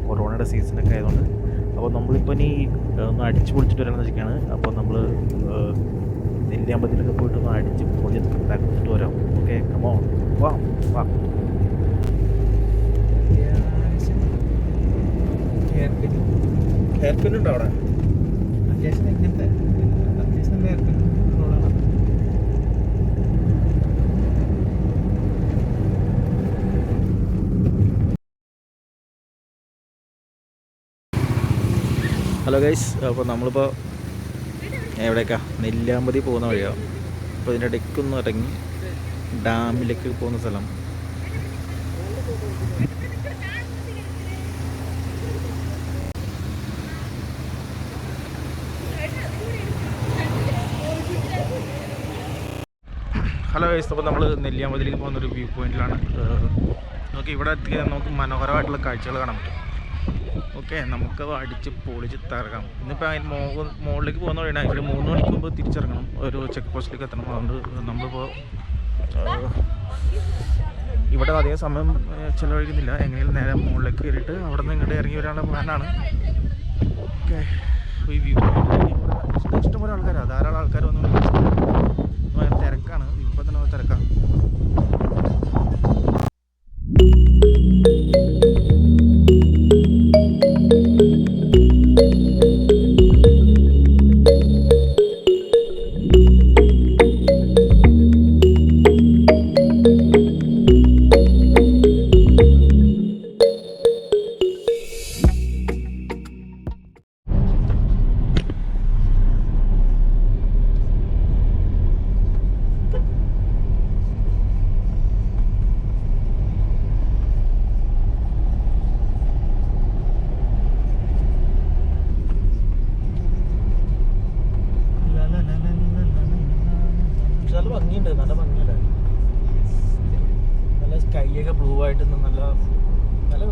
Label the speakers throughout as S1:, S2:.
S1: കൊറോണയുടെ സീസണൊക്കെ ആയതുകൊണ്ട്. അപ്പോൾ നമ്മളിപ്പോൾ ഇനി ഒന്ന് അടിച്ച് പൊളിച്ചിട്ട് വരാമെന്ന് വെച്ചിട്ടാണ്. അപ്പോൾ നമ്മൾ നെല്ലിയാമ്പതിയിലൊക്കെ പോയിട്ട് ഒന്ന് അടിച്ച് പൊളി തകർത്തിട്ട് വരാം. ഓക്കെ, കമോൺ, വാ വാ. ഹെയർ പിൻ ഉണ്ടോ അവിടെ?
S2: അത്യാവശ്യം ഇങ്ങനത്തെ അത്യാവശ്യം ഹെയർ പിൻ റോളാണ്.
S1: ഹലോ ഗൈസ്, അപ്പോൾ നമ്മളിപ്പോൾ എവിടേക്കാണ്? നെല്ലിയാമ്പതി പോകുന്ന വഴിയാണ്. അപ്പോൾ ഇതിൻ്റെ ഇടയ്ക്കൊന്ന് ഇറങ്ങി ഡാമിലേക്ക് പോകുന്ന സ്ഥലം. ഹലോ ഗൈസ്, അപ്പോൾ നമ്മൾ നെല്ലിയാമ്പതിയിലേക്ക് പോകുന്നൊരു വ്യൂ പോയിന്റിലാണ്. നമുക്ക് ഇവിടെ എത്തിയാൽ നമുക്ക് മനോഹരമായിട്ടുള്ള കാഴ്ചകൾ കാണാൻ പറ്റും. ഓക്കെ, നമുക്ക് അടിച്ച് പൊളിച്ച് തറക്കാം. ഇന്നിപ്പോൾ അതിന് മുകളിലേക്ക് പോകുന്ന വഴിയാണ്. അതിൽ 3 മണിക്ക് മുമ്പ് തിരിച്ചിറങ്ങണം, ഒരു ചെക്ക് പോസ്റ്റിലേക്ക് എത്തണം. അതുകൊണ്ട് നമ്മളിപ്പോൾ ഇവിടെ അധികം സമയം ചിലവഴിക്കുന്നില്ല. എങ്ങനെയും നേരെ മുകളിലേക്ക് കയറിയിട്ട് അവിടെ നിന്ന് ഇങ്ങോട്ട് ഇറങ്ങി വരാനുള്ള പ്ലാനാണ്. ഓക്കെ, ഈ വ്യൂ ഇഷ്ടംപോലെ ആൾക്കാരാണ്, ധാരാളം ആൾക്കാർ വന്നു. ഭയങ്കര തിരക്കാണ്, ഇപ്പം തന്നെ തിരക്കാണ്. നല്ല ഭംഗിയുണ്ട്, നല്ല ഭംഗിയുണ്ട്. നല്ല സ്കൈയൊക്കെ ബ്ലൂ ആയിട്ട് നല്ല നല്ല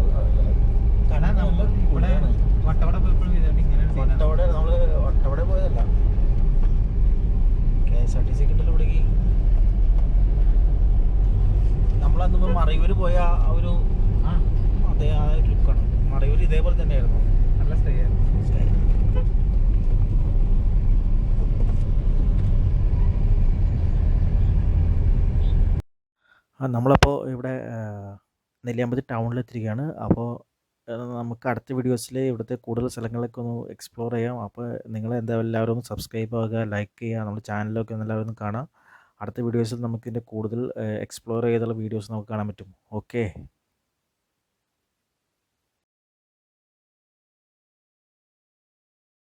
S2: കാണാൻ നമ്മൾ ഇവിടെ വട്ടവട പോയപ്പോഴും ഇങ്ങനെ
S1: വട്ടവട, നമ്മൾ വട്ടവട പോയതല്ല, KSRTC ഉണ്ടല്ലോ ഇവിടേക്ക്. നമ്മളന്ന് മറയൂർ പോയ ആ ഒരു അതേ ആ ഒരു ലുക്കാണ്. മറയൂർ ഇതേപോലെ തന്നെയായിരുന്നു,
S2: നല്ല സ്റ്റേ ആയിരുന്നു.
S1: സ്റ്റൈൽ. നമ്മളപ്പോൾ ഇവിടെ നെല്ലിയാമ്പതി ടൗണിലെത്തിയിരിക്കുകയാണ്. അപ്പോൾ നമുക്ക് അടുത്ത വീഡിയോസിൽ ഇവിടുത്തെ കൂടുതൽ സ്ഥലങ്ങളൊക്കെ ഒന്ന് എക്സ്പ്ലോർ ചെയ്യാം. അപ്പോൾ നിങ്ങൾ എല്ലാവരും ഒന്ന് സബ്സ്ക്രൈബ് ആവുക, ലൈക്ക് ചെയ്യുക, നമ്മുടെ ചാനലൊക്കെ എല്ലാവരും ഒന്ന് കാണാം. അടുത്ത വീഡിയോസിൽ നമുക്കിതിൻ്റെ കൂടുതൽ എക്സ്പ്ലോർ ചെയ്തുള്ള വീഡിയോസ് നമുക്ക് കാണാൻ പറ്റും. ഓക്കെ.